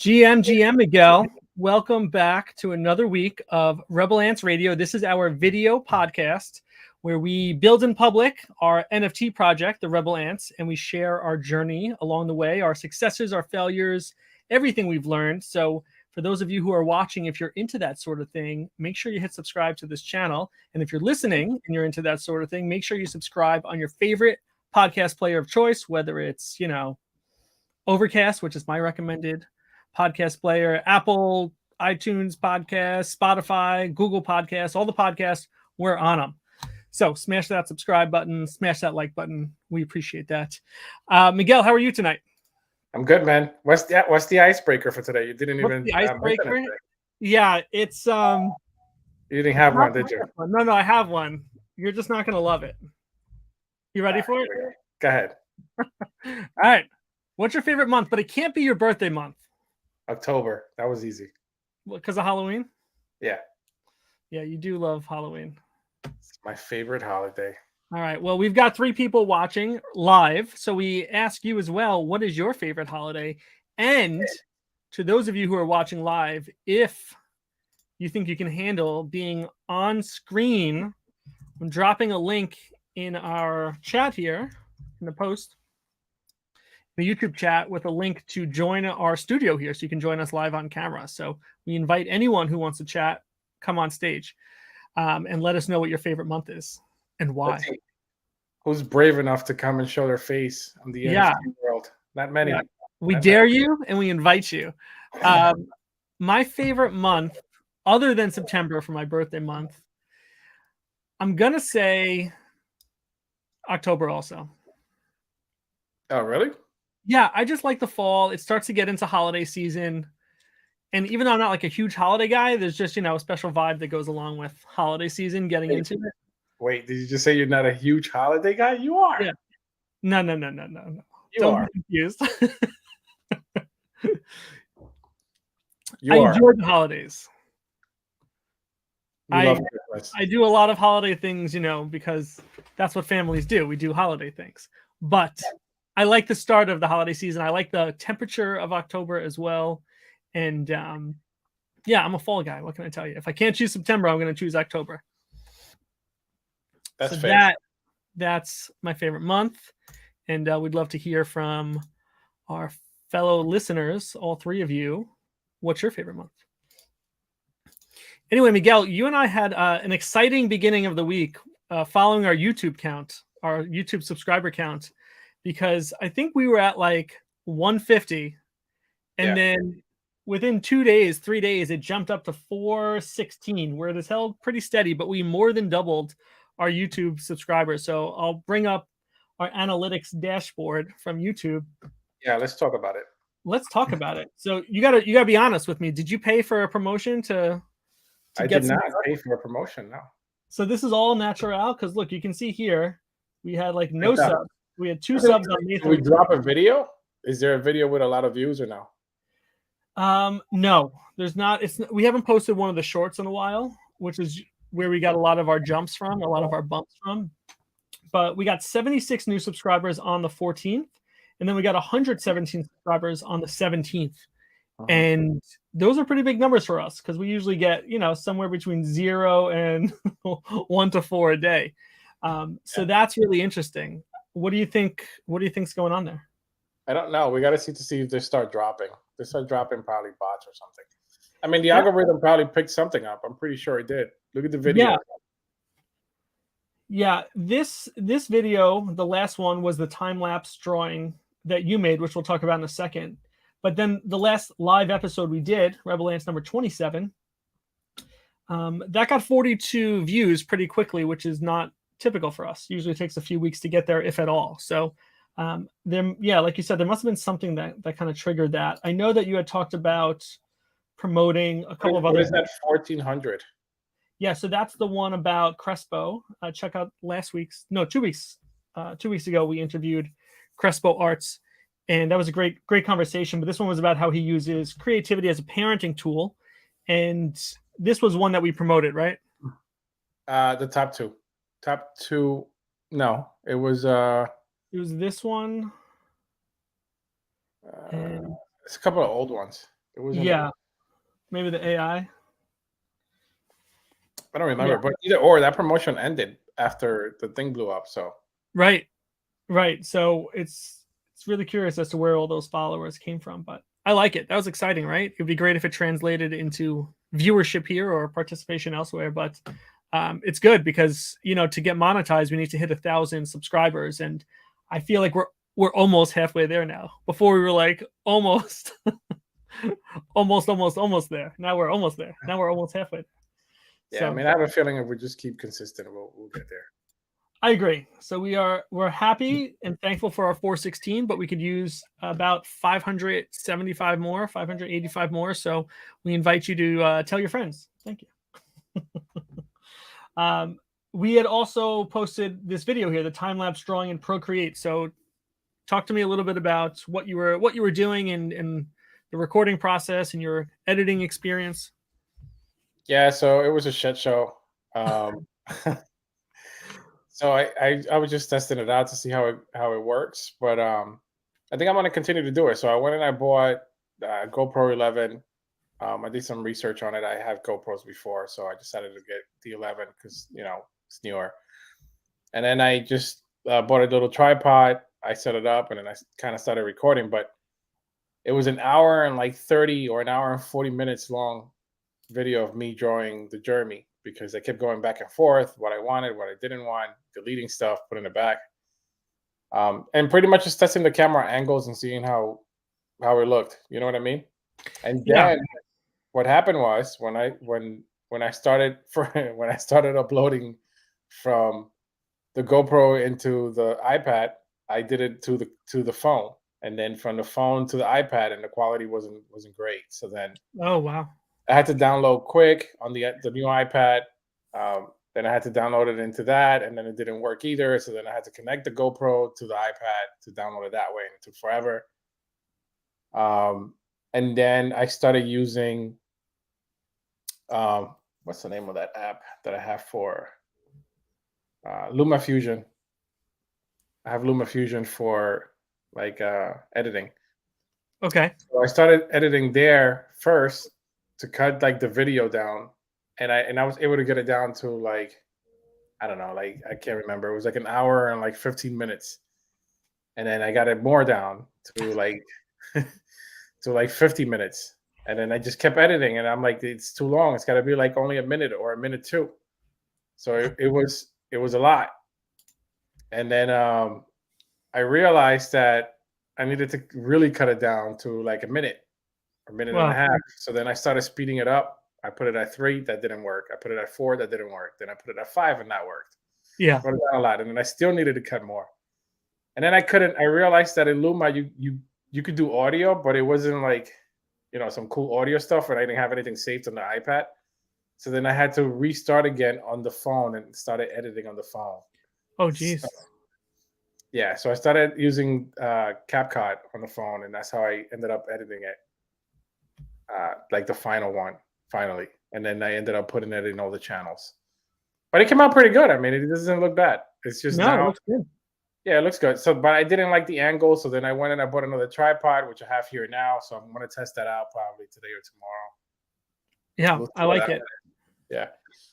GM Miguel, welcome back to another week of Rebel Ants Radio. This is our video podcast where we build in public our NFT project, the Rebel Ants, and we share our journey along the way, our successes, our failures, everything we've learned. So for those of you who are watching, if you're into that sort of thing, make sure you hit subscribe to this channel. And if you're listening and you're into that sort of thing, make sure you subscribe on your favorite podcast player of choice, whether it's, Overcast, which is my recommended podcast player, Apple, iTunes podcast, Spotify, Google Podcasts, all the podcasts, we're on them. So smash that subscribe button, smash that like button. We appreciate that. Miguel, how are you tonight? I'm good, man. What's the icebreaker for today? You didn't even the icebreaker? Yeah, it's you didn't have one, did you? No, I have one. You're just not gonna love it. You ready for it? Go ahead. All right. What's your favorite month? But it can't be your birthday month. October. That was easy. Because of Halloween? Yeah. Yeah, you do love Halloween. It's my favorite holiday. All right. Well, we've got 3 people watching live. So we ask you as well, what is your favorite holiday? And to those of you who are watching live, if you think you can handle being on screen, I'm dropping a link in our chat here in the post, the YouTube chat, with a link to join our studio here. So you can join us live on camera. So we invite anyone who wants to chat, come on stage and let us know what your favorite month is and why. Who's brave enough to come and show their face on the NFT world? Not many. Yeah. We dare you and we invite you. My favorite month, other than September for my birthday month, I'm going to say October also. Oh, really? Yeah, I just like the fall. It starts to get into holiday season. And even though I'm not like a huge holiday guy, there's just, a special vibe that goes along with holiday season getting into it. Wait, did you just say you're not a huge holiday guy? You are. Yeah. No. You are. Confused. I enjoy the holidays. I do a lot of holiday things, because that's what families do. We do holiday things. But I like the start of the holiday season. I like the temperature of October as well. And I'm a fall guy. What can I tell you? If I can't choose September, I'm going to choose October. That's fair. That's my favorite month. And we'd love to hear from our fellow listeners, all 3 of you. What's your favorite month? Anyway, Miguel, you and I had an exciting beginning of the week following our YouTube count, our YouTube subscriber count, because I think we were at like 150. And then within 2 days, 3 days, it jumped up to 416, where it has held pretty steady, but we more than doubled our YouTube subscribers. So I'll bring up our analytics dashboard from YouTube. Yeah, let's talk about it. Let's talk about it. So you gotta be honest with me. Did you pay for a promotion to I did not pay for a promotion, no. So this is all natural, because look, you can see here we had like no subs. We had 2 subs on Nathan. Did we drop a video? Is there a video with a lot of views or no? No, there's not. We haven't posted one of the shorts in a while, which is where we got a lot of our jumps from, a lot of our bumps from. But we got 76 new subscribers on the 14th, and then we got 117 subscribers on the 17th. And those are pretty big numbers for us, because we usually get, somewhere between 0 and 1 to 4 a day. So that's really interesting. What do you think? What do you think's going on there? I don't know. We got to see if they start dropping. They start dropping probably bots or something. I mean, the algorithm probably picked something up. I'm pretty sure it did. Look at the video. Yeah. This video, the last one, was the time-lapse drawing that you made, which we'll talk about in a second. But then the last live episode we did, Rebel Ants number 27, that got 42 views pretty quickly, which is not typical for us. Usually it takes a few weeks to get there, if at all. So like you said, there must have been something that kind of triggered that. I know that you had talked about promoting a couple of other. What is that 1400? Yeah, so that's the one about Crespo. Check out 2 weeks ago, we interviewed Crespo Arts, and that was a great conversation. But this one was about how he uses creativity as a parenting tool, and this was one that we promoted, right? The top two. No, it was this one. It's a couple of old ones. It was maybe the AI. I don't remember, but either or, that promotion ended after the thing blew up. So right. So it's really curious as to where all those followers came from, but I like it. That was exciting, right? It'd be great if it translated into viewership here or participation elsewhere, but it's good because, you know, to get monetized, we need to hit 1,000 subscribers, and I feel like we're almost halfway there now. Before we were like almost, almost there. Now we're almost there. Now we're almost halfway there. yeah, So, I mean, I have a feeling if we just keep consistent, we'll get there. I agree. So we're happy and thankful for our 416, but we could use about 575 more, 585 more. So we invite you to tell your friends. Thank you. We had also posted this video here, the time-lapse drawing in Procreate. So talk to me a little bit about what you were doing in the recording process and your editing experience. Yeah, so it was a shit show. So I was just testing it out to see how it works, but I think I'm going to continue to do it. So I went and I bought GoPro 11. I did some research on it. I have GoPros before, so I decided to get the 11 because, you know, it's newer. And then I just bought a little tripod. I set it up, and then I kind of started recording. But it was an hour and like 30 or an hour and 40 minutes long video of me drawing the Jeremy, because I kept going back and forth, what I wanted, what I didn't want, deleting stuff, putting it back, and pretty much just testing the camera angles and seeing how it looked. You know what I mean? And then what happened was when I started when I started uploading from the GoPro into the iPad, I did it to the phone, and then from the phone to the iPad, and the quality wasn't great. So then, oh wow, I had to download quick on the new iPad. Then I had to download it into that, and then it didn't work either. So then I had to connect the GoPro to the iPad to download it that way, and it took forever. And then I started using what's the name of that app that I have for LumaFusion. I have LumaFusion for like editing. Okay. So I started editing there first to cut like the video down, and I was able to get it down to like, I don't know, like I can't remember. It was like an hour and like 15 minutes, and then I got it more down to like to like 50 minutes, and then I just kept editing, and I'm like, it's too long. It's got to be like only a minute or a minute two. So it was a lot, and then I realized that I needed to really cut it down to like a minute or minute and a half. So then I started speeding it up. I put it at 3, that didn't work. I put it at 4, that didn't work. Then I put it at 5, and that worked. Yeah, put it down a lot, and then I still needed to cut more. And then I couldn't. I realized that in Luma, you could do audio, but it wasn't like, you know, some cool audio stuff, and I didn't have anything saved on the iPad. So then I had to restart again on the phone and started editing on the phone. Oh, geez. Yeah, so I started using CapCut on the phone, and that's how I ended up editing it, like the final one, finally. And then I ended up putting it in all the channels. But it came out pretty good. I mean, it doesn't look bad. It's just it looks good. Yeah, it looks good. So, but I didn't like the angle, so then I went and I bought another tripod, which I have here now. So I'm going to test that out probably today or tomorrow. Yeah, I like it. Yeah,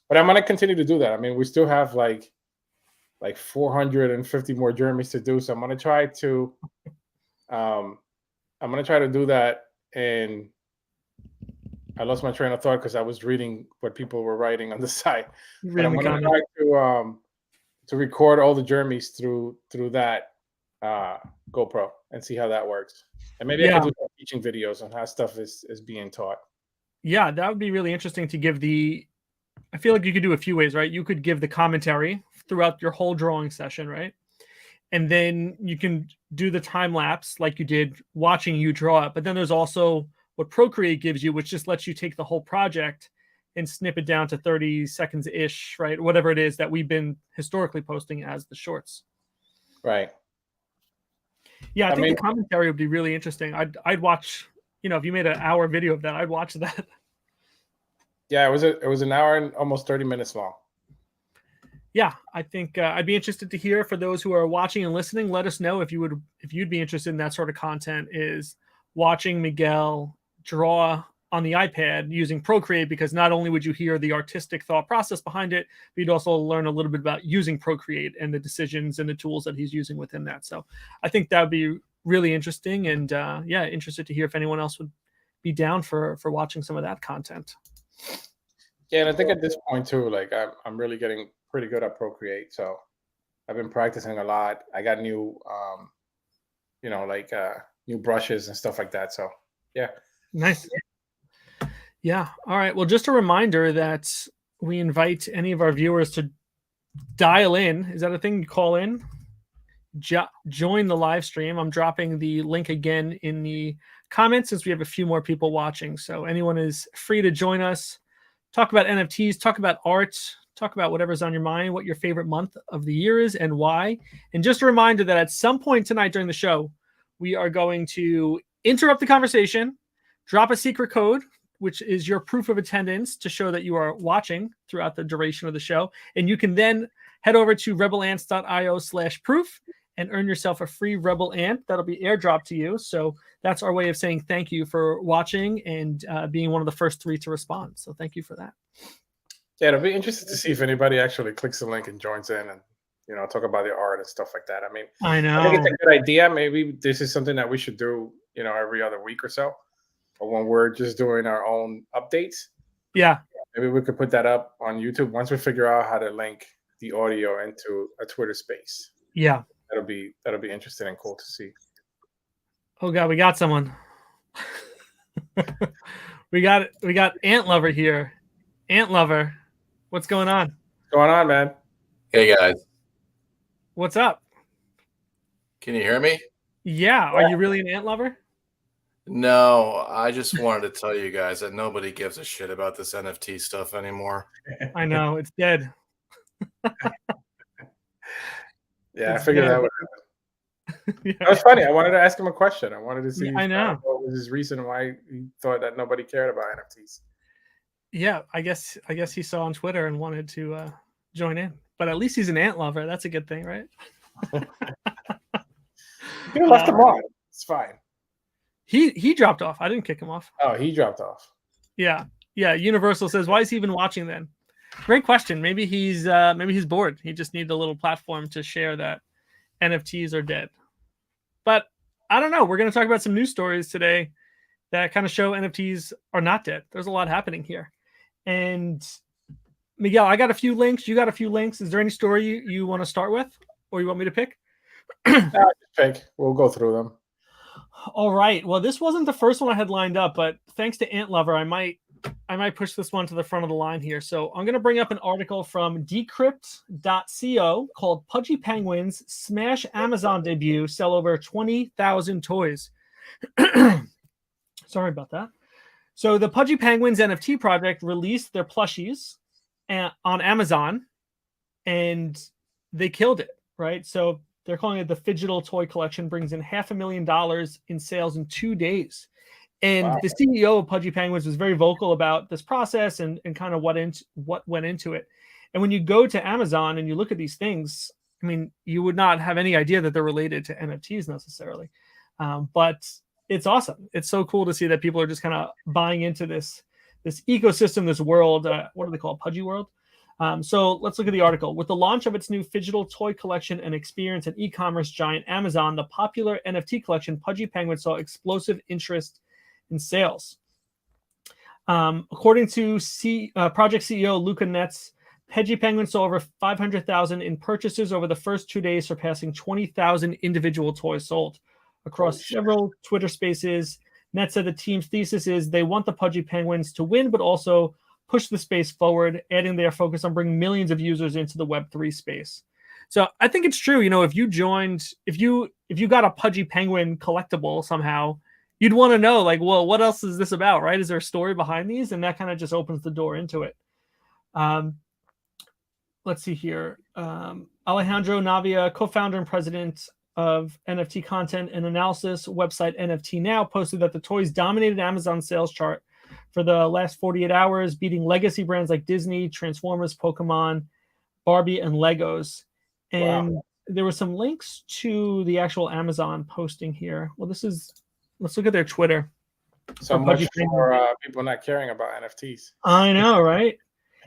but I'm going to continue to do that. I mean, we still have like 450 more journeys to do. So I'm going to try to, do that. And I lost my train of thought because I was reading what people were writing on the site. But I'm going to try to record all the journeys through that GoPro and see how that works. And maybe I can do some teaching videos on how stuff is being taught. Yeah, that would be really interesting to give I feel like you could do a few ways, right? You could give the commentary throughout your whole drawing session, right? And then you can do the time lapse like you did watching you draw it. But then there's also what Procreate gives you, which just lets you take the whole project and snip it down to 30 seconds-ish, right? Whatever it is that we've been historically posting as the shorts. Right. Yeah, I think the commentary would be really interesting. I'd watch, you know, if you made an hour video of that, I'd watch that. Yeah, it was an hour and almost 30 minutes long. Yeah, I think I'd be interested to hear, for those who are watching and listening, let us know if you'd be interested in that sort of content, is watching Miguel draw on the iPad using Procreate, because not only would you hear the artistic thought process behind it, but you'd also learn a little bit about using Procreate and the decisions and the tools that he's using within that. So I think that would be really interesting, and yeah, interested to hear if anyone else would be down for watching some of that content. Yeah, and I think at this point too, like I'm really getting pretty good at Procreate, so I've been practicing a lot. I got new, new brushes and stuff like that. So yeah, nice. Yeah. All right. Well, just a reminder that we invite any of our viewers to dial in. Is that a thing? You call in, join the live stream. I'm dropping the link again in the comments since we have a few more people watching. So anyone is free to join us, talk about NFTs, talk about art, talk about whatever's on your mind, what your favorite month of the year is and why. And just a reminder that at some point tonight during the show, we are going to interrupt the conversation, drop a secret code, which is your proof of attendance to show that you are watching throughout the duration of the show. And you can then head over to rebelants.io/proof and earn yourself a free Rebel Ant that'll be airdropped to you. So that's our way of saying thank you for watching and being one of the first 3 to respond. So thank you for that. Yeah, it'll be interesting to see if anybody actually clicks the link and joins in and, talk about the art and stuff like that. I mean, I know. I think it's a good idea. Maybe this is something that we should do, every other week or so. Or when we're just doing our own updates. Yeah. Maybe we could put that up on YouTube once we figure out how to link the audio into a Twitter space. Yeah. That'll be interesting and cool to see. Oh God, we got someone. we got Ant Lover here. Ant Lover, what's going on? What's going on, man? Hey guys. What's up? Can you hear me? Yeah. Are you really an Ant Lover? No, I just wanted to tell you guys that nobody gives a shit about this NFT stuff anymore. I know, it's dead. Yeah, I figured that would happen. Yeah. That was funny. I wanted to ask him a question. I wanted to see I know what was his reason why he thought that nobody cared about NFTs. Yeah, I guess he saw on Twitter and wanted to join in. But at least he's an Ant Lover. That's a good thing, right? You could have left him on. It's fine. He dropped off. I didn't kick him off. Oh, he dropped off. Yeah. Universal says, why is he even watching then? Great question. Maybe he's bored. He just needs a little platform to share that NFTs are dead. But I don't know. We're going to talk about some news stories today that kind of show NFTs are not dead. There's a lot happening here. And Miguel, I got a few links. You got a few links. Is there any story you want to start with, or you want me to pick? Pick. We'll go through them. All right. Well, this wasn't the first one I had lined up, but thanks to Ant Lover, I might push this one to the front of the line here. So I'm going to bring up an article from decrypt.co called Pudgy Penguins Smash Amazon Debut, Sell Over 20,000 Toys. Sorry about that. So the Pudgy Penguins NFT project released their plushies on Amazon, and they killed it, right? So they're calling it the Phygital Toy Collection, brings in $500,000 in sales in 2 days. And wow. The CEO of Pudgy Penguins was very vocal about this process and kind of what went into it. And when you go to Amazon and you look at these things, I mean, you would not have any idea that they're related to NFTs necessarily. But it's awesome. It's so cool to see that people are just kind of buying into this ecosystem, this world. What do they call it? Pudgy world? So let's look at the article. With the launch of its new Phygital Toy Collection and experience at e-commerce giant Amazon, the popular NFT collection Pudgy Penguins saw explosive interest in sales. According to project CEO Luca Netz, Pudgy Penguins saw over 500,000 in purchases over the first 2 days, surpassing 20,000 individual toys sold across several Twitter spaces. Netz said the team's thesis is they want the Pudgy Penguins to win, but also push the space forward, adding their focus on bringing millions of users into the Web3 space. So I think it's true. You know, if you got a Pudgy Penguin collectible somehow, you'd want to know, like, well, what else is this about, right? Is there a story behind these? And that kind of just opens the door into it. Let's see here. Alejandro Navia, co-founder and president of NFT content and analysis website NFT Now, posted that the toys dominated Amazon's sales chart for the last 48 hours, beating legacy brands like Disney, Transformers, Pokemon, Barbie, and Legos. And there were some links to the actual Amazon posting here. Well, let's look at their Twitter. So much for people not caring about NFTs. I know, right?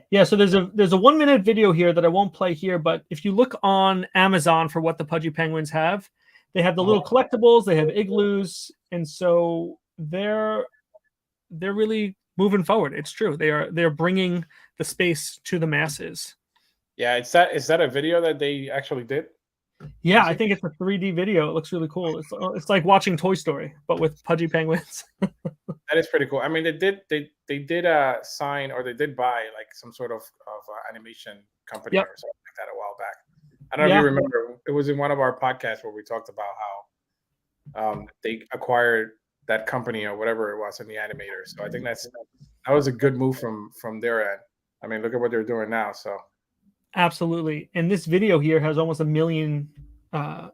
Yeah, so there's a 1 minute video here that I won't play here, but if you look on Amazon for what the Pudgy Penguins have, they have the little collectibles, they have igloos, and so they're really moving forward. It's true. They're bringing the space to the masses. Yeah, is that a video that they actually did? Yeah, I think it's a 3D video. It looks really cool. It's like watching Toy Story, but with Pudgy Penguins. That is pretty cool. I mean, they did sign, or they did buy like some sort of animation company or something like that a while back. I don't know if you remember. It was in one of our podcasts where we talked about how they acquired that company or whatever it was in the animator. So I think that was a good move from their end. I mean, look at what they're doing now. So absolutely. And this video here has almost 1 million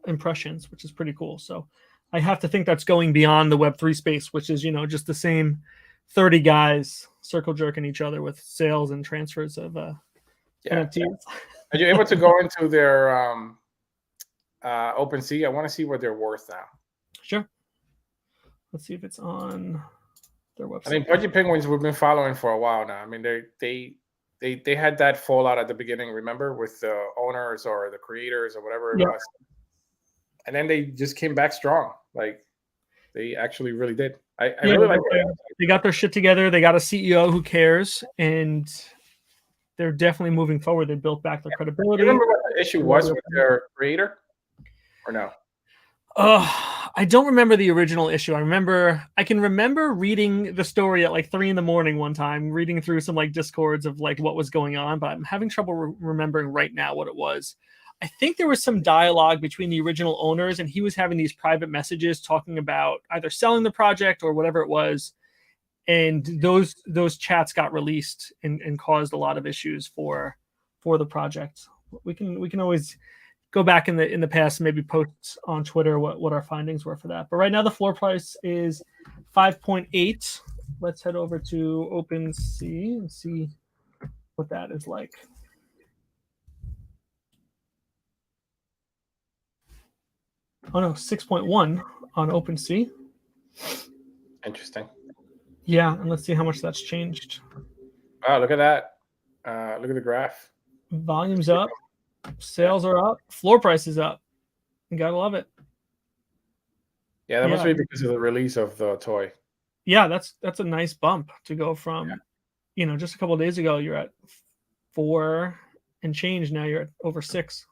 impressions, which is pretty cool. So I have to think that's going beyond the Web3 space, which is, just the same 30 guys circle jerking each other with sales and transfers of NFTs. Are you able to go into their OpenSea? I want to see what they're worth now. Sure. Let's see if it's on their website. I mean, Pudgy Penguins we've been following for a while now. I mean, they had that fallout at the beginning, remember, with the owners or the creators or whatever it was. And then they just came back strong. Like, they actually really did. I really like it. They got their shit together. They got a CEO who cares, and they're definitely moving forward. They built back their credibility. You remember what the issue was with their creator, or no? I don't remember the original issue. I can remember reading the story at like 3 a.m. one time, reading through some like discords of like what was going on, but I'm having trouble remembering right now what it was. I think there was some dialogue between the original owners, and he was having these private messages talking about either selling the project or whatever it was. And those chats got released and caused a lot of issues for the project. We can always go back in the past and maybe post on Twitter what our findings were for that. But right now the floor price is 5.8. Let's head over to OpenSea and see what that is like. Oh no, 6.1 on OpenSea. Interesting. Yeah, and let's see how much that's changed. Wow, look at that. Look at the graph. Volume's up. Sales are up. Floor price is up. You gotta love it. Yeah, that must be because of the release of the toy. Yeah, that's a nice bump to go from, just a couple of days ago you're at 4 and change. Now you're at over 6.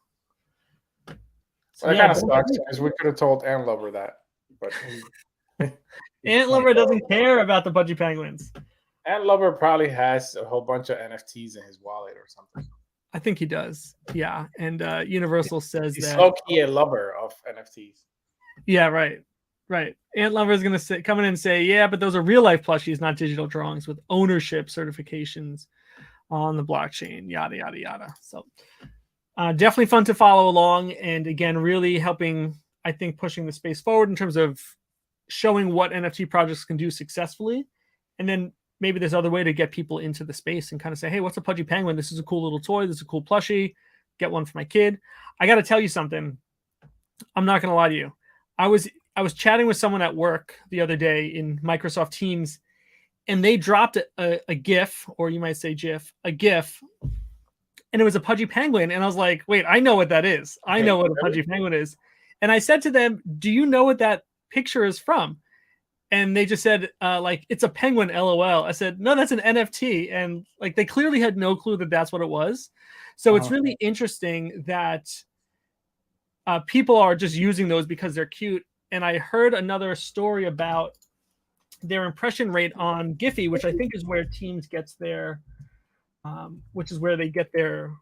So that kind of sucks because we could have told Ant Lover that, but Ant Lover doesn't care about the Pudgy Penguins. Ant Lover probably has a whole bunch of NFTs in his wallet or something. I think he does. Yeah, and Universal says he's that low-key a lover of NFTs. Yeah, right. Ant Lover is going to come in and say, yeah, but those are real life plushies, not digital drawings with ownership certifications on the blockchain. Yada yada yada. So. Definitely fun to follow along, and again, really helping, I think, pushing the space forward in terms of showing what NFT projects can do successfully, and then maybe there's other way to get people into the space and kind of say, hey, what's a Pudgy Penguin? This is a cool little toy. This is a cool plushie. Get one for my kid. I got to tell you something. I'm not going to lie to you. I was chatting with someone at work the other day in Microsoft Teams, and they dropped a GIF, or you might say GIF, a GIF. And it was a Pudgy Penguin. And I was like, wait, I know what that is. I know what a Pudgy Penguin is. And I said to them, do you know what that picture is from? And they just said, it's a penguin, LOL. I said, no, that's an NFT. And like, they clearly had no clue that that's what it was. So it's really interesting that people are just using those because they're cute. And I heard another story about their impression rate on Giphy, which I think is where Teams gets their... which is where they get their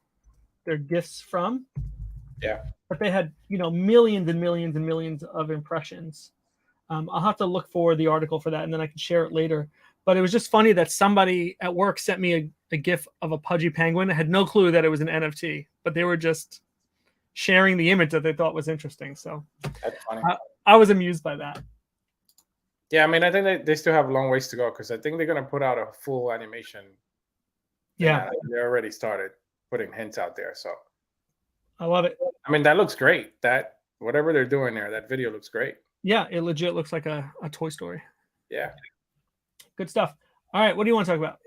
gifts from. Yeah. But they had, millions and millions and millions of impressions. I'll have to look for the article for that, and then I can share it later. But it was just funny that somebody at work sent me a GIF of a Pudgy Penguin. I had no clue that it was an NFT, but they were just sharing the image that they thought was interesting. So that's funny. I was amused by that. Yeah, I mean, I think they still have a long ways to go because I think they're going to put out a full animation. Yeah, they already started putting hints out there, so I love it. I mean, that looks great. That whatever they're doing there, that video looks great. Yeah, it legit looks like a Toy Story. Yeah. good stuff. All right, what do you want to talk about?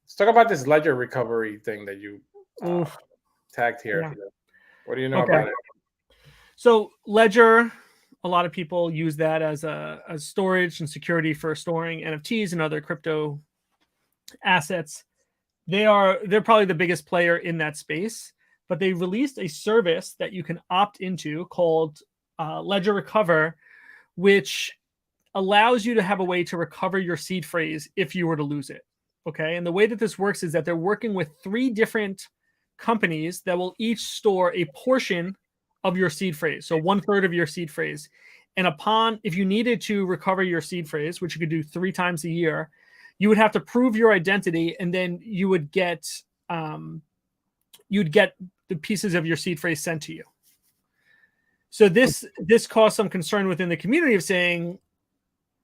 Let's talk about this ledger recovery thing that you tagged here. Yeah. What do you know about it? So Ledger, a lot of people use that as storage and security for storing NFTs and other crypto assets. They're probably the biggest player in that space, but they released a service that you can opt into called Ledger Recover, which allows you to have a way to recover your seed phrase if you were to lose it. Okay. And the way that this works is that they're working with 3 different companies that will each store a portion of your seed phrase. So 1/3 of your seed phrase. And if you needed to recover your seed phrase, which you could do 3 times a year, you would have to prove your identity, and then you would get the pieces of your seed phrase sent to you. So this caused some concern within the community of saying,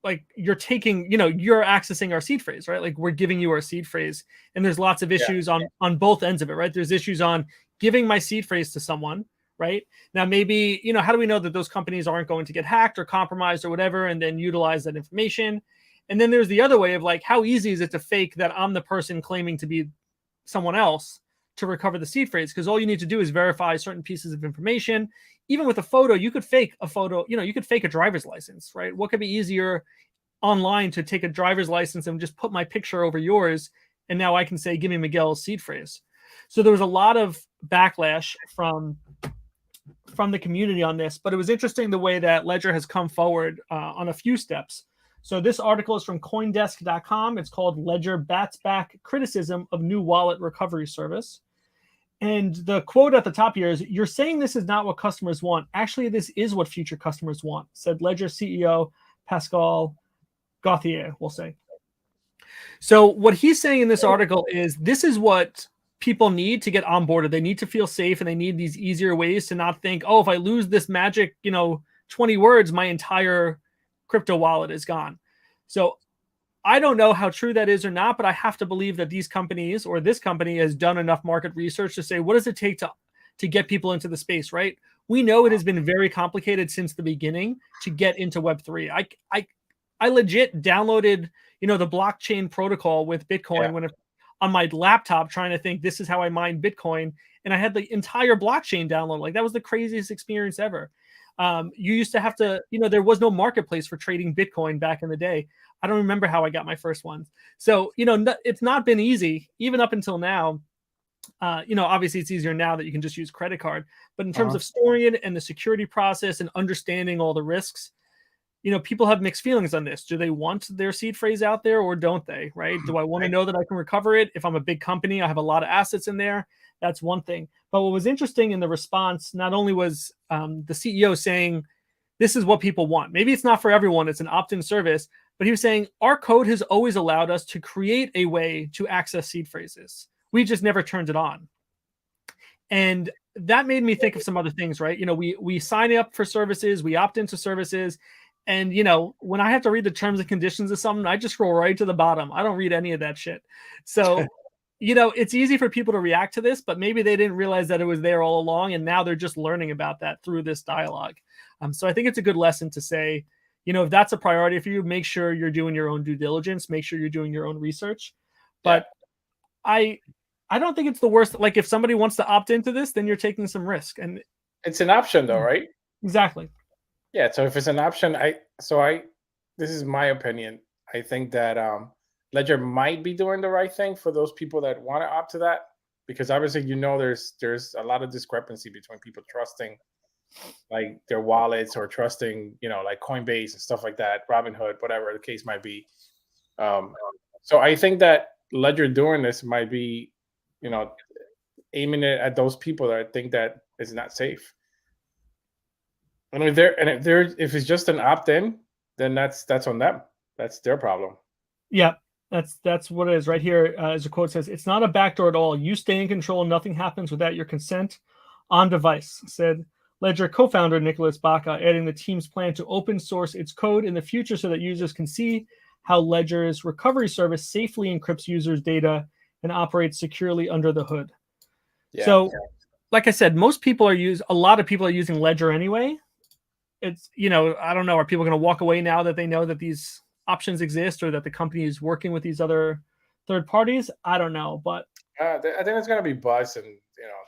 like, you're accessing our seed phrase, right? Like, we're giving you our seed phrase, and there's lots of issues on both ends of it, right? There's issues on giving my seed phrase to someone, right? Now, maybe, how do we know that those companies aren't going to get hacked or compromised or whatever, and then utilize that information? And then there's the other way of, like, how easy is it to fake that I'm the person claiming to be someone else to recover the seed phrase? Because all you need to do is verify certain pieces of information. Even with a photo, you could fake a photo, you could fake a driver's license, right? What could be easier online to take a driver's license and just put my picture over yours, and now I can say, give me Miguel's seed phrase. So there was a lot of backlash from the community on this, but it was interesting the way that Ledger has come forward on a few steps. So this article is from Coindesk.com. It's called Ledger Bats Back Criticism of New Wallet Recovery Service. And the quote at the top here is, "You're saying this is not what customers want. Actually, this is what future customers want," said Ledger CEO Pascal Gauthier, we'll say. So what he's saying in this article is, this is what people need to get onboarded. They need to feel safe, and they need these easier ways to not think, oh, if I lose this magic, 20 words, my entire crypto wallet is gone. So I don't know how true that is or not, but I have to believe that these companies, or this company, has done enough market research to say, what does it take to get people into the space, right? We know it has been very complicated since the beginning to get into Web3. I legit downloaded, the blockchain protocol with Bitcoin on my laptop, trying to think, this is how I mine Bitcoin. And I had the entire blockchain download. Like, that was the craziest experience ever. You used to have to, there was no marketplace for trading Bitcoin back in the day. I don't remember how I got my first ones. So, it's not been easy, even up until now. Obviously it's easier now that you can just use credit card, but in terms of storing it and the security process and understanding all the risks, people have mixed feelings on this. Do they want their seed phrase out there, or don't they, right? Do I want to know that I can recover it? If I'm a big company, I have a lot of assets in there. That's one thing. But what was interesting in the response, not only was the CEO saying, this is what people want. Maybe it's not for everyone. It's an opt-in service. But he was saying, our code has always allowed us to create a way to access seed phrases. We just never turned it on. And that made me think of some other things, right? We sign up for services, we opt into services. And, when I have to read the terms and conditions of something, I just scroll right to the bottom. I don't read any of that shit. So, it's easy for people to react to this, but maybe they didn't realize that it was there all along. And now they're just learning about that through this dialogue. So I think it's a good lesson to say, if that's a priority for you, make sure you're doing your own due diligence, make sure you're doing your own research. But I don't think it's the worst. Like, if somebody wants to opt into this, then you're taking some risk. And it's an option though, right? Exactly. Yeah. So if it's an option, this is my opinion. I think that Ledger might be doing the right thing for those people that want to opt to that, because obviously, there's a lot of discrepancy between people trusting like their wallets or trusting, like Coinbase and stuff like that, Robinhood, whatever the case might be. So I think that Ledger doing this might be, aiming it at those people that I think that is not safe. And if it's just an opt-in, then that's on them. That's their problem. Yeah, that's what it is right here. As the quote says, "It's not a backdoor at all. You stay in control. Nothing happens without your consent on device," said Ledger co-founder Nicholas Baca, adding the team's plan to open source its code in the future so that users can see how Ledger's recovery service safely encrypts users' data and operates securely under the hood. Yeah. So, like I said, a lot of people are using Ledger anyway. It's, I don't know, are people going to walk away now that they know that these options exist or that the company is working with these other third parties. I don't know, but I think it's gonna be buzz, and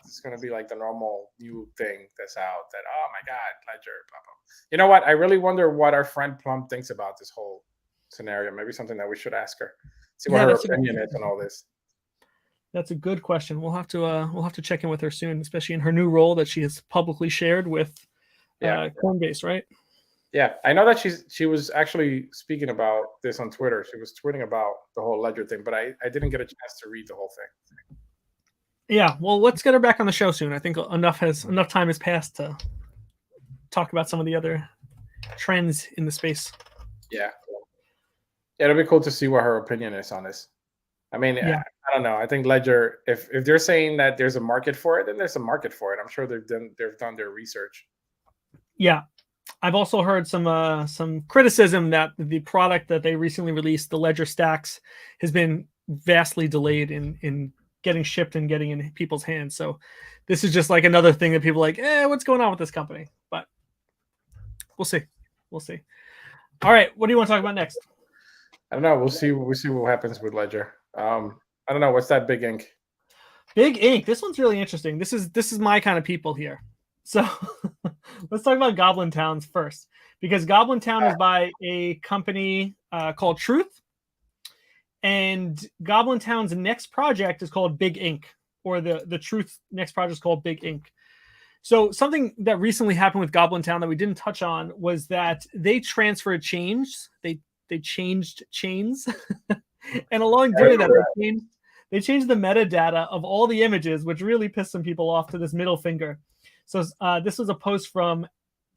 it's gonna be like the normal new thing that's out. That, oh my God, Ledger, blah, blah. You know what? I really wonder what our friend Plum thinks about this whole scenario. Maybe something that we should ask her. See what her opinion is on all this. That's a good question. We'll have to check in with her soon, especially in her new role that she has publicly shared with Coinbase, right? Yeah, I know that she was actually speaking about this on Twitter. She was tweeting about the whole Ledger thing, but I didn't get a chance to read the whole thing. Yeah, well, let's get her back on the show soon. I think enough time has passed to talk about some of the other trends in the space. Yeah, it'll be cool to see what her opinion is on this. I mean, I don't know. I think Ledger, if they're saying that there's a market for it, then there's a market for it. I'm sure they've done their research. Yeah. I've also heard some criticism that the product that they recently released, the Ledger Stacks, has been vastly delayed in getting shipped and getting in people's hands. So this is just like another thing that people are like, what's going on with this company? But we'll see. All right, what do you want to talk about next? I don't know. We'll see what happens with Ledger. I don't know. What's that Big Inc? Big Inc. This one's really interesting. This is my kind of people here. So let's talk about Goblintown's first, because Goblintown is by a company called Truth, and Goblintown's next project is called Big Inc, or the Truth next project is called Big Inc. So something that recently happened with Goblintown that we didn't touch on was that they transferred chains. They changed chains, and along doing that, they changed the metadata of all the images, which really pissed some people off to this middle finger. So this was a post from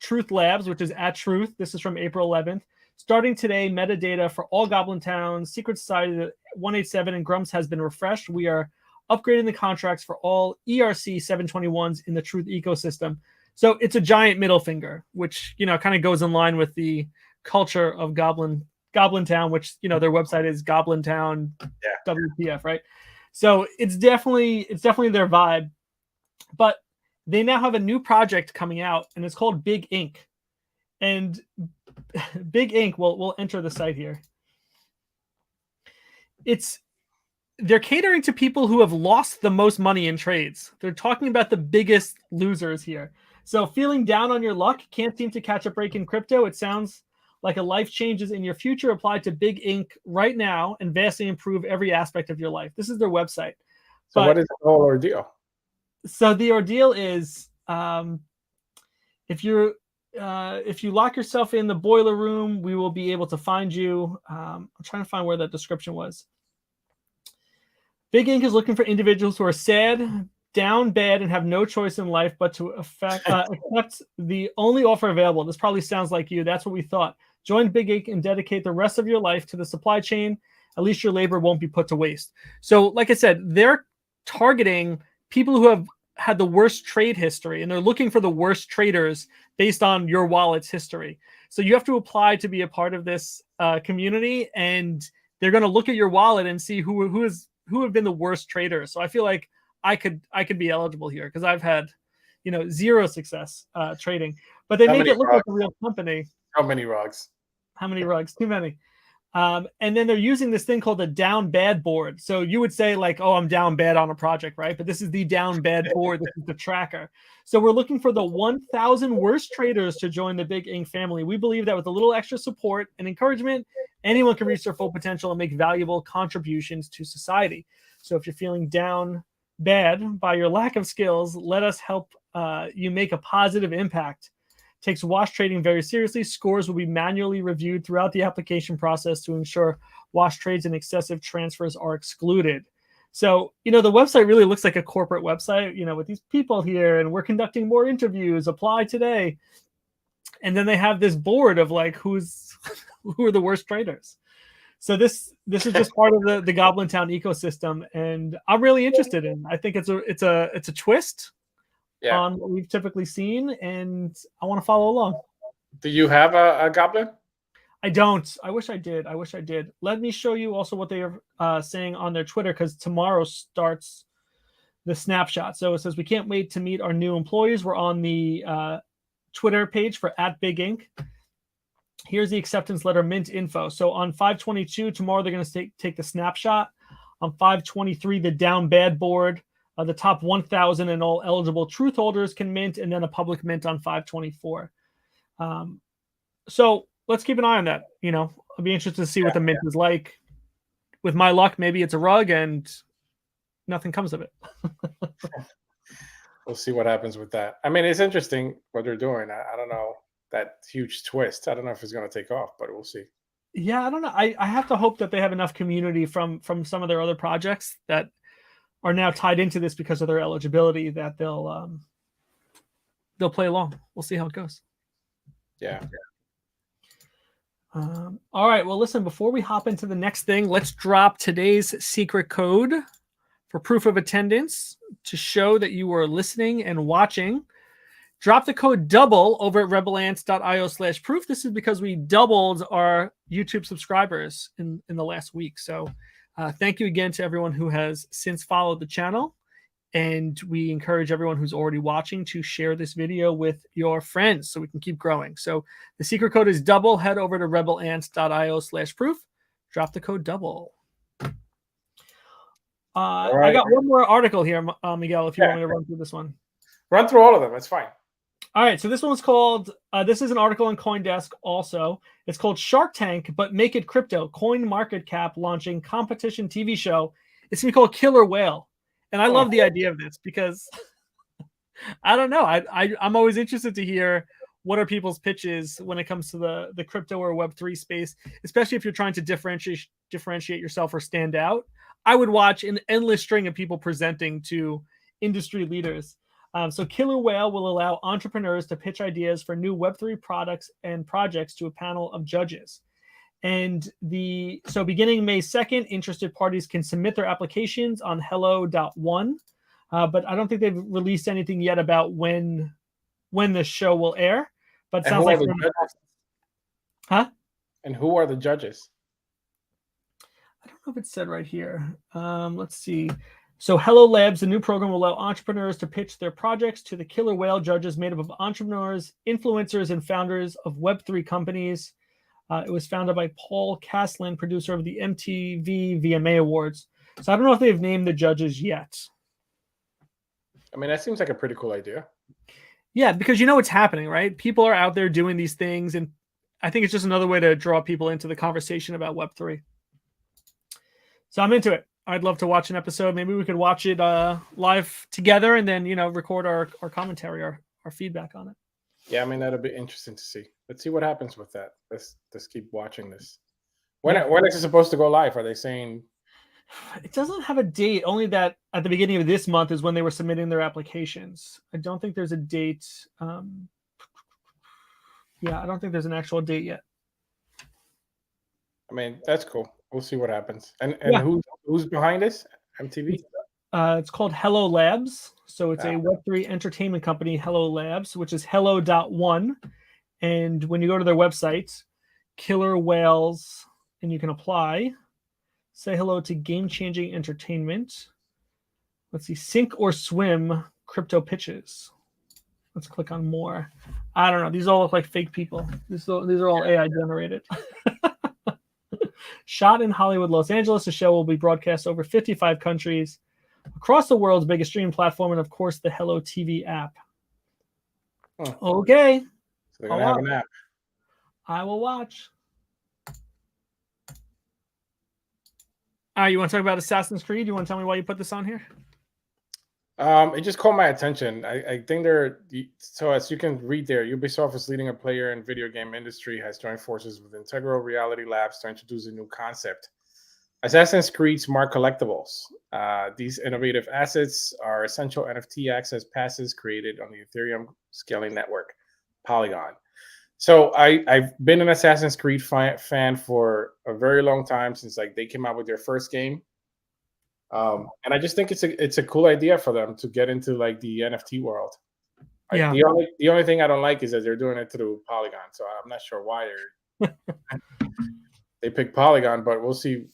Truth Labs, which is at Truth. This is from April 11th. Starting today, metadata for all Goblintown, Secret Society 187, and Grumps has been refreshed. We are upgrading the contracts for all ERC 721s in the Truth ecosystem. So it's a giant middle finger, which kind of goes in line with the culture of Goblintown, which their website is Goblintown WPF, right? So it's definitely their vibe, but they now have a new project coming out, and it's called Big Inc. And Big Inc. We'll enter the site here. They're catering to people who have lost the most money in trades. They're talking about the biggest losers here. So feeling down on your luck, can't seem to catch a break in crypto. It sounds like a life changes in your future. Apply to Big Inc. right now and vastly improve every aspect of your life. This is their website. So what is the whole ordeal? So the ordeal is if you lock yourself in the boiler room, we will be able to find you. I'm trying to find where that description was. Big Inc. is looking for individuals who are sad, down bad, and have no choice in life but to accept the only offer available. This probably sounds like you. That's what we thought. Join Big Inc. and dedicate the rest of your life to the supply chain. At least your labor won't be put to waste. So, like I said, they're targeting people who have had the worst trade history, and they're looking for the worst traders based on your wallet's history. So you have to apply to be a part of this community, and they're going to look at your wallet and see who have been the worst traders. So I feel like I could be eligible here because I've had, zero success trading. But they make it look like a real company. How many rugs? Too many. And then they're using this thing called the down bad board. So you would say like, oh, I'm down bad on a project, right? But this is the down bad board. This is the tracker. So we're looking for the 1,000 worst traders to join the Big Inc. family. We believe that with a little extra support and encouragement, anyone can reach their full potential and make valuable contributions to society. So if you're feeling down bad by your lack of skills, let us help you make a positive impact. Takes wash trading very seriously. Scores will be manually reviewed throughout the application process to ensure wash trades and excessive transfers are excluded. So, the website really looks like a corporate website, with these people here, and we're conducting more interviews, apply today. And then they have this board of like, who are the worst traders. So this is just part of the Goblintown ecosystem. And I'm really interested in, I think it's a twist on what we've typically seen, and I want to follow along. Do you have a goblin? I don't. I wish I did. Let me show you also what they are saying on their Twitter, because tomorrow starts the snapshot. So it says, we can't wait to meet our new employees. We're on the Twitter page for @BigInc. Here's the acceptance letter mint info. So on 5/22 tomorrow, they're going to take the snapshot. On 5/23, the down bad board. The top 1,000 and all eligible truth holders can mint, and then a public mint on 5/24. So let's keep an eye on that. I'll be interested to see what the mint is like. With my luck, maybe it's a rug and nothing comes of it. We'll see what happens with that. I mean, it's interesting what they're doing. I don't know, that huge twist. I don't know if it's going to take off, but we'll see. Yeah, I don't know. I have to hope that they have enough community from some of their other projects that are now tied into this because of their eligibility that they'll play along. We'll see how it goes. Yeah. All right. Well, listen, before we hop into the next thing, let's drop today's secret code for proof of attendance to show that you were listening and watching. Drop the code double over at rebelants.io/proof. This is because we doubled our YouTube subscribers in the last week. So thank you again to everyone who has since followed the channel. And we encourage everyone who's already watching to share this video with your friends so we can keep growing. So the secret code is double. Head over to rebelants.io/proof. Drop the code double. Right. I got one more article here, Miguel, if you want me to run through this one. Run through all of them. It's fine. All right. So this one's called, this is an article on CoinDesk also. It's called Shark Tank, but make it crypto. CoinMarketCap launching competition TV show. It's going to be called Killer Whale. And I love the idea of this because I don't know. I'm always interested to hear what are people's pitches when it comes to the crypto or Web3 space, especially if you're trying to differentiate yourself or stand out. I would watch an endless string of people presenting to industry leaders. So Killer Whale will allow entrepreneurs to pitch ideas for new Web3 products and projects to a panel of judges. And so beginning May 2nd, interested parties can submit their applications on hello.one. But I don't think they've released anything yet about when the show will air. But it sounds like huh? And who are the judges? I don't know if it's said right here. Let's see. So Hello Labs, the new program, will allow entrepreneurs to pitch their projects to the Killer Whale judges made up of entrepreneurs, influencers, and founders of Web3 companies. It was founded by Paul Caslin, producer of the MTV VMA Awards. So I don't know if they've named the judges yet. I mean, that seems like a pretty cool idea. Yeah, because you know what's happening, right? People are out there doing these things, and I think it's just another way to draw people into the conversation about Web3. So I'm into it. I'd love to watch an episode. Maybe we could watch it live together and then, record our commentary, our feedback on it. Yeah, I mean, that'll be interesting to see. Let's see what happens with that. Let's keep watching this. When is it supposed to go live? Are they saying? It doesn't have a date, only that at the beginning of this month is when they were submitting their applications. I don't think there's a date. I don't think there's an actual date yet. I mean, that's cool. We'll see what happens. And who's behind this? MTV? It's called Hello Labs. So it's a Web3 entertainment company, Hello Labs, which is hello.one. And when you go to their website, Killer Whales, and you can apply, say hello to game-changing entertainment. Let's see, sink or swim crypto pitches. Let's click on more. I don't know. These all look like fake people. These are all AI generated. Shot in Hollywood, Los Angeles, the show will be broadcast over 55 countries across the world's biggest streaming platform, and of course, the Hello TV app. Okay. So they're gonna have an app. I will watch. All right, you want to talk about Assassin's Creed? You want to tell me why you put this on here? It just caught my attention. I think so as you can read there, Ubisoft is leading a player in video game industry, has joined forces with Integral Reality Labs to introduce a new concept. Assassin's Creed Smart Collectibles. These innovative assets are essential NFT access passes created on the Ethereum scaling network, Polygon. So I've been an Assassin's Creed fan for a very long time, since they came out with their first game. And I just think it's a cool idea for them to get into the NFT world. Yeah. The only thing I don't like is that they're doing it through Polygon. So I'm not sure why they picked Polygon, but we'll see,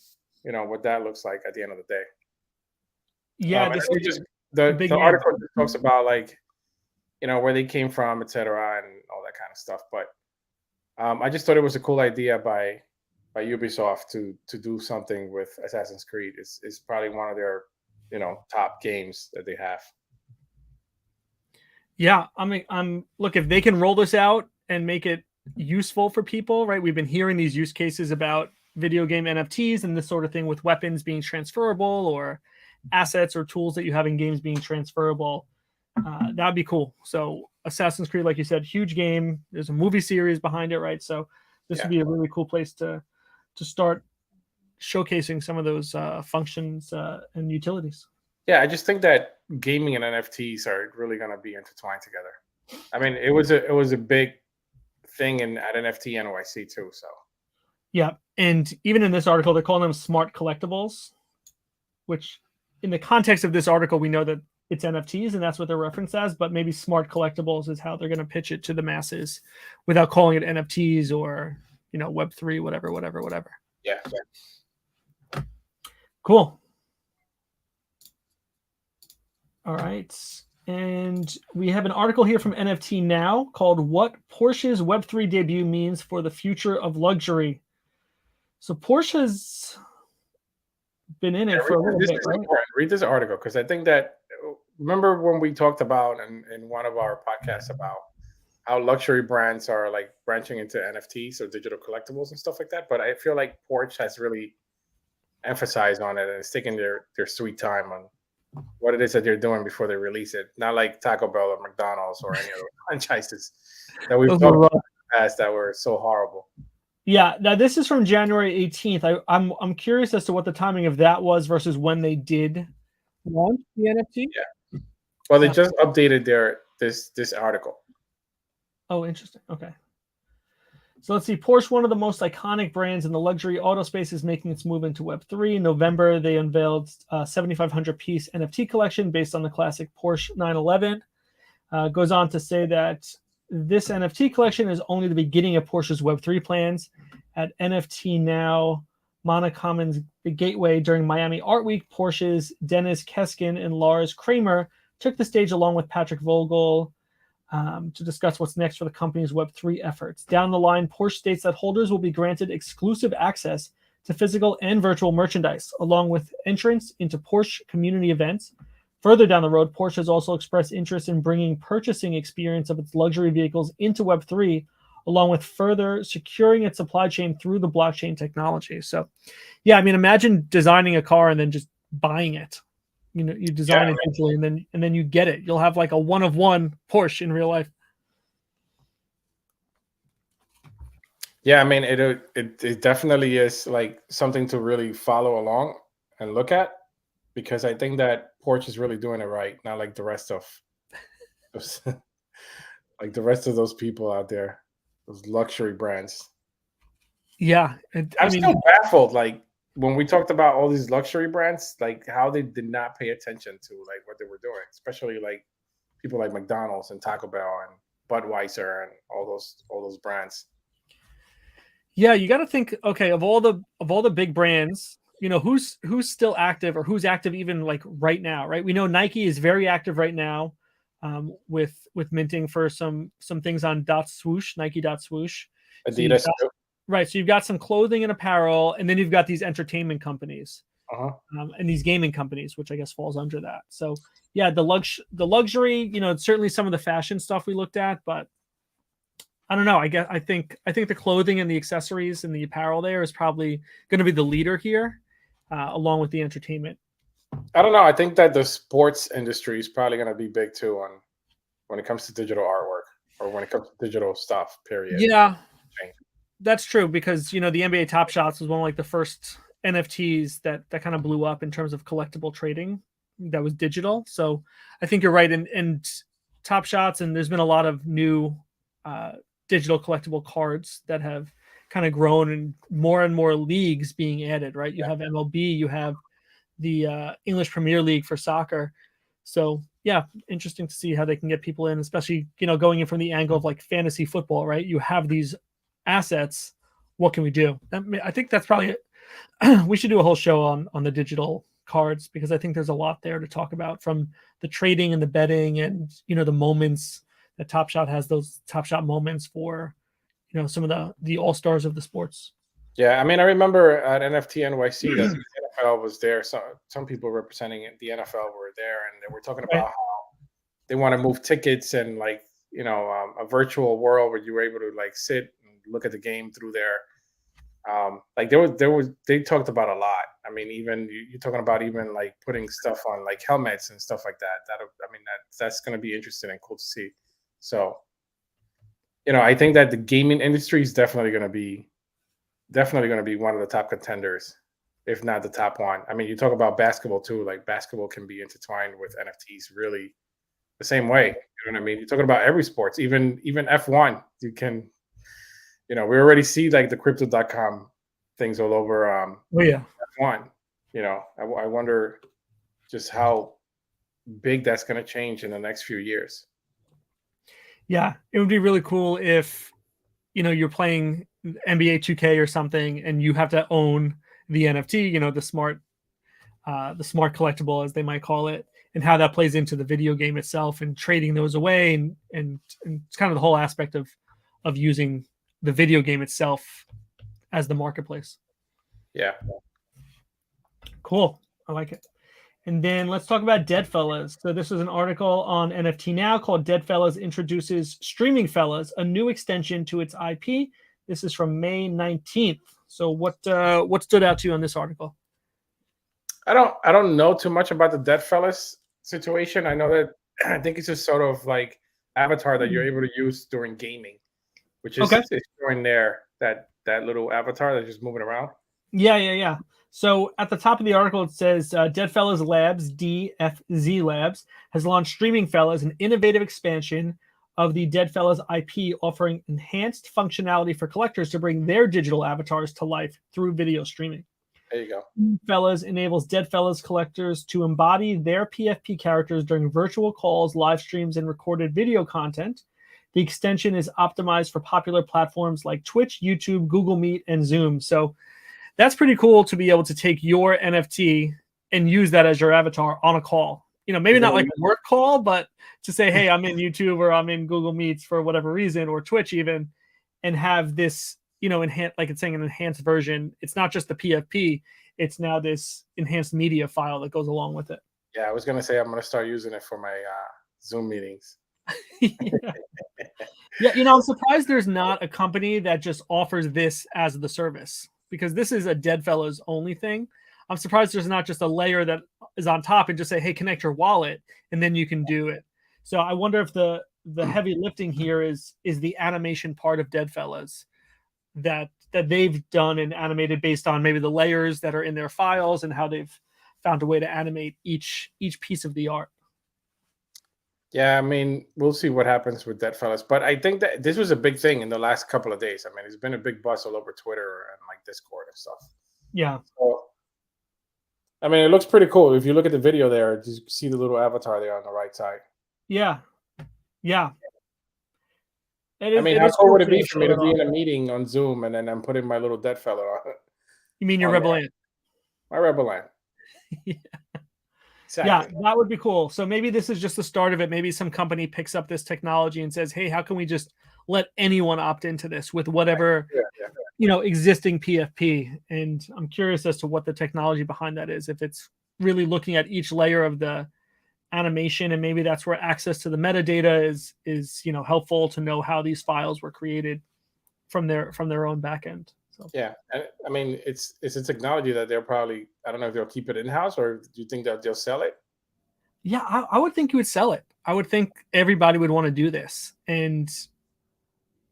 what that looks like at the end of the day. Yeah, the article talks about where they came from, etc., and all that kind of stuff. But I just thought it was a cool idea by Ubisoft to do something with Assassin's Creed. It's probably one of their top games that they have. Yeah, I mean, look, if they can roll this out and make it useful for people, right? We've been hearing these use cases about video game NFTs and this sort of thing with weapons being transferable or assets or tools that you have in games being transferable. That'd be cool. So Assassin's Creed, like you said, huge game. There's a movie series behind it, right? So this would be a really cool place to start showcasing some of those functions and utilities. Yeah, I just think that gaming and NFTs are really going to be intertwined together. I mean, it was a big thing at NFT NYC too. So yeah, and even in this article, they're calling them smart collectibles, which in the context of this article, we know that it's NFTs and that's what they're referenced as, but maybe smart collectibles is how they're going to pitch it to the masses without calling it NFTs or, Web3, whatever. Yeah. Cool. All right. And we have an article here from NFT Now called What Porsche's Web3 Debut Means for the Future of Luxury. So Porsche's been in it for a little bit, right? Read this article because I think that, remember when we talked about in one of our podcasts about how luxury brands are like branching into NFTs or digital collectibles and stuff like that. But I feel like Porche has really emphasized on it and it's taking their sweet time on what it is that they're doing before they release it. Not like Taco Bell or McDonald's or any other franchises that we've talked about in the past that were so horrible. Yeah, now this is from January 18th. I'm curious as to what the timing of that was versus when they did launch the NFT. Yeah. Well, they just updated this article. Oh, interesting. Okay. So let's see. Porsche, one of the most iconic brands in the luxury auto space, is making its move into Web3. In November, they unveiled a 7,500-piece NFT collection based on the classic Porsche 911. Goes on to say that this NFT collection is only the beginning of Porsche's Web3 plans. At NFT Now, Monacommons the Gateway during Miami Art Week, Porsche's Dennis Keskin and Lars Kramer took the stage along with Patrick Vogel to discuss what's next for the company's Web3 efforts. Down the line, Porsche states that holders will be granted exclusive access to physical and virtual merchandise, along with entrance into Porsche community events. Further down the road, Porsche has also expressed interest in bringing purchasing experience of its luxury vehicles into Web3, along with further securing its supply chain through the blockchain technology. So, yeah, I mean, imagine designing a car and then just buying it. You design it digitally and then you get it. You'll have like a one-of-one Porsche in real life. Yeah, I mean, it definitely is like something to really follow along and look at, because I think that Porsche is really doing it right, not like the rest of those people out there, those luxury brands. Yeah, I'm still baffled, like when we talked about all these luxury brands, like how they did not pay attention to like what they were doing, especially like people like McDonald's and Taco Bell and Budweiser and all those brands. Yeah, you got to think. Okay, of all the big brands, who's still active or who's active even like right now, right? We know Nike is very active right now, with minting for some things on .swoosh, Nike.swoosh. Adidas. Right, so you've got some clothing and apparel, and then you've got these entertainment companies, and these gaming companies, which I guess falls under that. So, yeah, the luxury, certainly some of the fashion stuff we looked at, but I don't know. I think the clothing and the accessories and the apparel there is probably going to be the leader here, along with the entertainment. I don't know. I think that the sports industry is probably going to be big too when it comes to digital artwork or when it comes to digital stuff. Period. Yeah. That's true, because the NBA Top Shots was one of like the first NFTs that kind of blew up in terms of collectible trading that was digital. So I think you're right. And Top Shots, and there's been a lot of new digital collectible cards that have kind of grown, and more leagues being added, right? You have MLB, you have the English Premier League for soccer. So yeah, interesting to see how they can get people in, especially, going in from the angle of like fantasy football, right? You have these assets. What can we do? I think that's probably it. We should do a whole show on the digital cards, because I think there's a lot there to talk about, from the trading and the betting and the moments that Top Shot has, those Top Shot moments for some of the all-stars of the sports. Yeah, I mean, I remember at NFT NYC that the NFL was there. So some people representing the NFL were there, and they were talking about how they want to move tickets and like a virtual world where you were able to like sit and look at the game through there. Like they talked about a lot. I mean, even you're talking about even like putting stuff on like helmets and stuff like that. That's going to be interesting and cool to see. So, I think that the gaming industry is definitely going to be one of the top contenders, if not the top one. I mean, you talk about basketball too. Like basketball can be intertwined with NFTs really the same way. You know what I mean? You're talking about every sports, even F1. You can, we already see like the crypto.com things all over F1. I wonder just how big that's going to change in the next few years. Yeah, it would be really cool if you're playing NBA 2K or something and you have to own the NFT, the smart collectible, as they might call it, and how that plays into the video game itself and trading those away and it's kind of the whole aspect of using the video game itself as the marketplace. Yeah. Cool. I like it. And then let's talk about Deadfellaz. So this is an article on NFT Now called Deadfellaz introduces Streamfellaz, a new extension to its IP. This is from May 19th. So what stood out to you on this article? I don't know too much about the Deadfellaz situation. I know that I think it's just sort of like avatar that you're able to use during gaming, which is showing there that little avatar that's just moving around. Yeah. So at the top of the article, it says Deadfellaz Labs, DFZ Labs, has launched Streamfellaz, an innovative expansion of the Deadfellaz IP, offering enhanced functionality for collectors to bring their digital avatars to life through video streaming. There you go. Streamfellaz enables Deadfellaz collectors to embody their PFP characters during virtual calls, live streams, and recorded video content. The extension is optimized for popular platforms like Twitch, YouTube, Google Meet, and Zoom. So that's pretty cool to be able to take your NFT and use that as your avatar on a call. Maybe not like a work call, but to say, hey, I'm in YouTube or I'm in Google Meets for whatever reason, or Twitch even, and have this, enhanced, like it's saying, an enhanced version. It's not just the PFP. It's now this enhanced media file that goes along with it. Yeah, I was going to say I'm going to start using it for my Zoom meetings. Yeah, I'm surprised there's not a company that just offers this as the service, because this is a Deadfellaz only thing. I'm surprised there's not just a layer that is on top and just say, hey, connect your wallet, and then you can do it. So I wonder if the heavy lifting here is the animation part of Deadfellaz that they've done and animated based on maybe the layers that are in their files and how they've found a way to animate each piece of the art. Yeah, I mean, we'll see what happens with Deadfellaz, but I think that this was a big thing in the last couple of days. I mean, it's been a big buzz all over Twitter and like Discord and stuff. Yeah. So, I mean, it looks pretty cool. If you look at the video there, you see the little avatar there on the right side. Yeah. I mean, how cool would it be for me to be in a meeting on Zoom and then I'm putting my little Deadfellaz on it? You mean your Rebel Ant? My Rebel Ant. Yeah. Exactly. Yeah, that would be cool. So maybe this is just the start of it. Maybe some company picks up this technology and says, hey, how can we just let anyone opt into this with whatever, existing PFP? And I'm curious as to what the technology behind that is. If it's really looking at each layer of the animation, and maybe that's where access to the metadata is helpful to know how these files were created from their own backend. So. Yeah, I mean, it's a technology that they'll probably, I don't know if they'll keep it in-house or do you think that they'll sell it? Yeah, I would think you would sell it. I would think everybody would want to do this. And,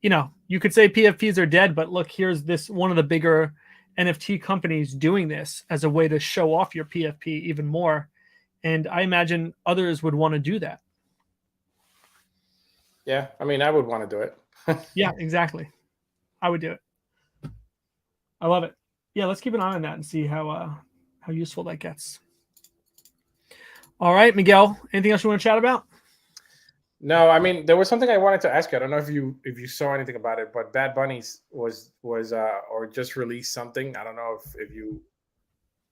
you could say PFPs are dead, but look, here's this one of the bigger NFT companies doing this as a way to show off your PFP even more. And I imagine others would want to do that. Yeah, I mean, I would want to do it. Yeah, exactly. I would do it. I love it. Yeah, let's keep an eye on that and see how useful that gets. All right, Miguel, anything else you want to chat about? No, I mean, there was something I wanted to ask you. I don't know if you saw anything about it, but Bad Bunny's was or just released something. I don't know if you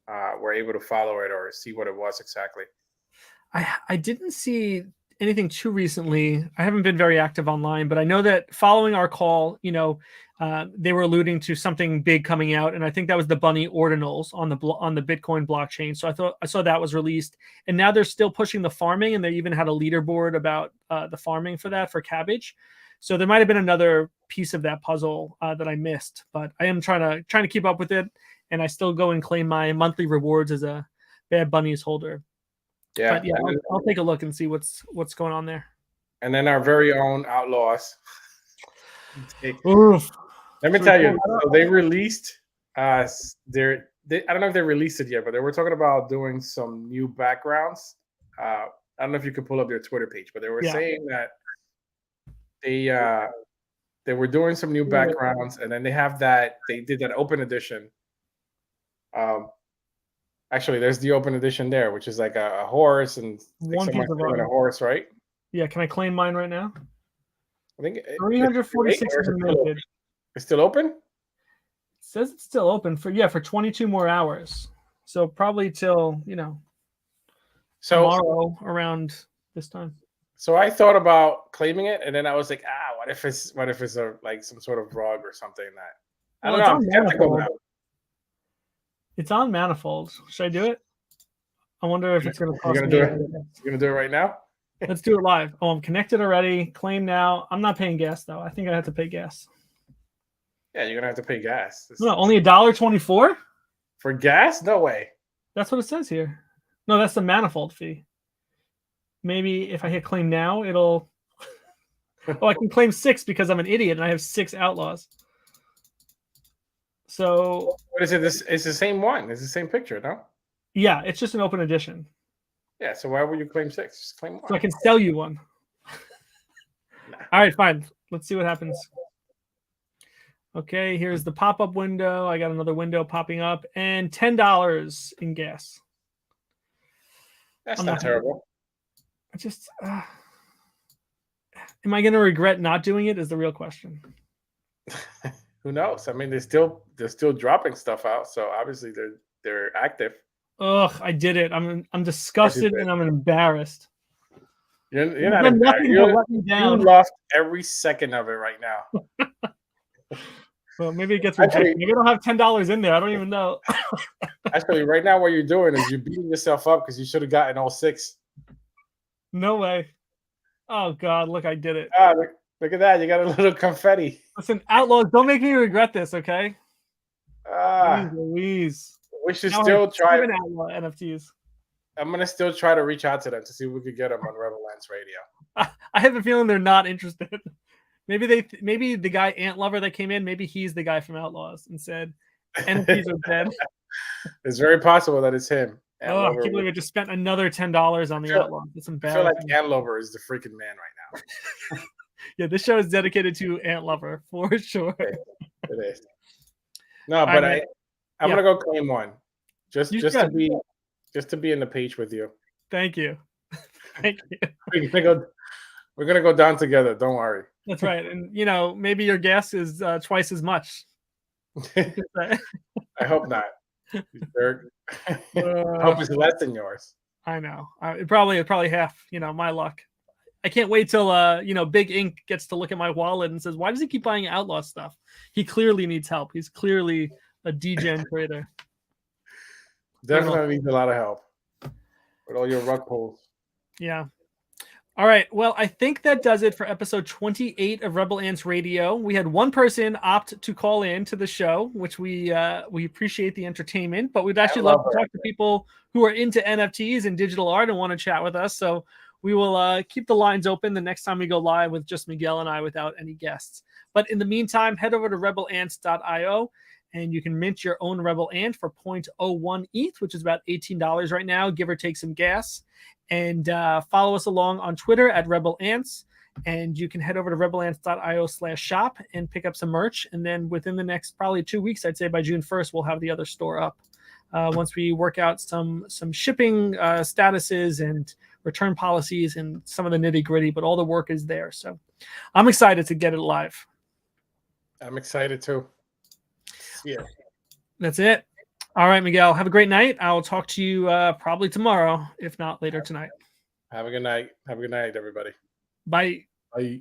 were able to follow it or see what it was exactly. I didn't see anything too recently. I haven't been very active online, but I know that following our call, they were alluding to something big coming out, and I think that was the bunny ordinals on the Bitcoin blockchain. So I saw that was released, and now they're still pushing the farming, and they even had a leaderboard about the farming for that for cabbage. So there might have been another piece of that puzzle that I missed, but I am trying to keep up with it, and I still go and claim my monthly rewards as a Bad Bunnies holder. Yeah, but yeah, I'll take a look and see what's going on there. And then our very own Outlaws. Oof. Let me tell you, so they released I don't know if they released it yet, but they were talking about doing some new backgrounds. I don't know if you could pull up their Twitter page, but they were saying that they were doing some new backgrounds, and then they did that open edition. Actually, there's the open edition there, which is like a horse and someone's a horse, right? Yeah, can I claim mine right now? I think 346 is minted. It's still open? It says it's still open for 22 more hours. So probably till, tomorrow around this time. So I thought about claiming it, and then I was like, what if it's like some sort of rug or something that I don't know. It's on Manifold. Should I do it? I wonder if it's going to cost me. You're going to do it right now? Let's do it live. Oh, I'm connected already. Claim now. I'm not paying gas, though. I think I have to pay gas. Yeah, you're going to have to pay gas. No, only $1.24? For gas? No way. That's what it says here. No, that's the Manifold fee. Maybe if I hit claim now, it'll... Oh, I can claim 6 because I'm an idiot and I have 6 Outlaws. So... What is it? It's the same one. It's the same picture, no? Yeah, it's just an open edition. Yeah, so why would you claim 6? Just claim 1. So I can sell you one. Nah. All right, fine. Let's see what happens. Okay, here's the pop-up window. I got another window popping up, and $10 in gas. That's not terrible. I just... am I going to regret not doing it is the real question. Who knows? I mean, they're still dropping stuff out, so obviously they're active. Ugh, I did it. I'm disgusted and I'm embarrassed. You're not embarrassed. You lost every second of it right now. Well, maybe it gets rejected. Maybe I don't have $10 in there. I don't even know. Actually, right now what you're doing is you're beating yourself up because you should have gotten all 6. No way. Oh God, look, I did it. Look at that. You got a little confetti. Listen, Outlaws, don't make me regret this, okay? Louise. We should still try Outlaw NFTs. I'm going to still try to reach out to them to see if we could get them on Rebel Ants Radio. I have a feeling they're not interested. Maybe the guy Ant Lover that came in, maybe he's the guy from Outlaws and said NFTs are dead. It's very possible that it's him. I can't believe I just spent another $10 on the Outlaws. It's embarrassing. I feel like Ant Lover is the freaking man right now. Yeah, this show is dedicated to Ant Lover for sure. It is. No, but I'm gonna go claim one, just to be in the page with you. Thank you. Thank you. We're gonna go down together. Don't worry. That's right, and maybe your gas is twice as much. I hope not. I hope it's less than yours. I know. It probably half. My luck. I can't wait till Big Inc gets to look at my wallet and says, "Why does he keep buying Outlaw stuff? He clearly needs help. He's clearly a degen trader." Definitely needs a lot of help with all your rug pulls. Yeah. All right. Well, I think that does it for episode 28 of Rebel Ants Radio. We had one person opt to call in to the show, which we appreciate the entertainment, but we'd actually love to talk to people who are into NFTs and digital art and want to chat with us. So we will keep the lines open the next time we go live with just Miguel and I without any guests. But in the meantime, head over to rebelants.io and you can mint your own Rebel Ant for 0.01 ETH, which is about $18 right now, give or take some gas. And follow us along on Twitter at Rebel Ants. And you can head over to rebelants.io/shop and pick up some merch. And then within the next probably 2 weeks, I'd say by June 1st, we'll have the other store up. Once we work out some shipping statuses and return policies and some of the nitty gritty, but all the work is there. So I'm excited to get it live. I'm excited too. Yeah. That's it. All right, Miguel, have a great night. I'll talk to you probably tomorrow, if not later tonight. Have a good night. Have a good night, everybody. Bye. Bye.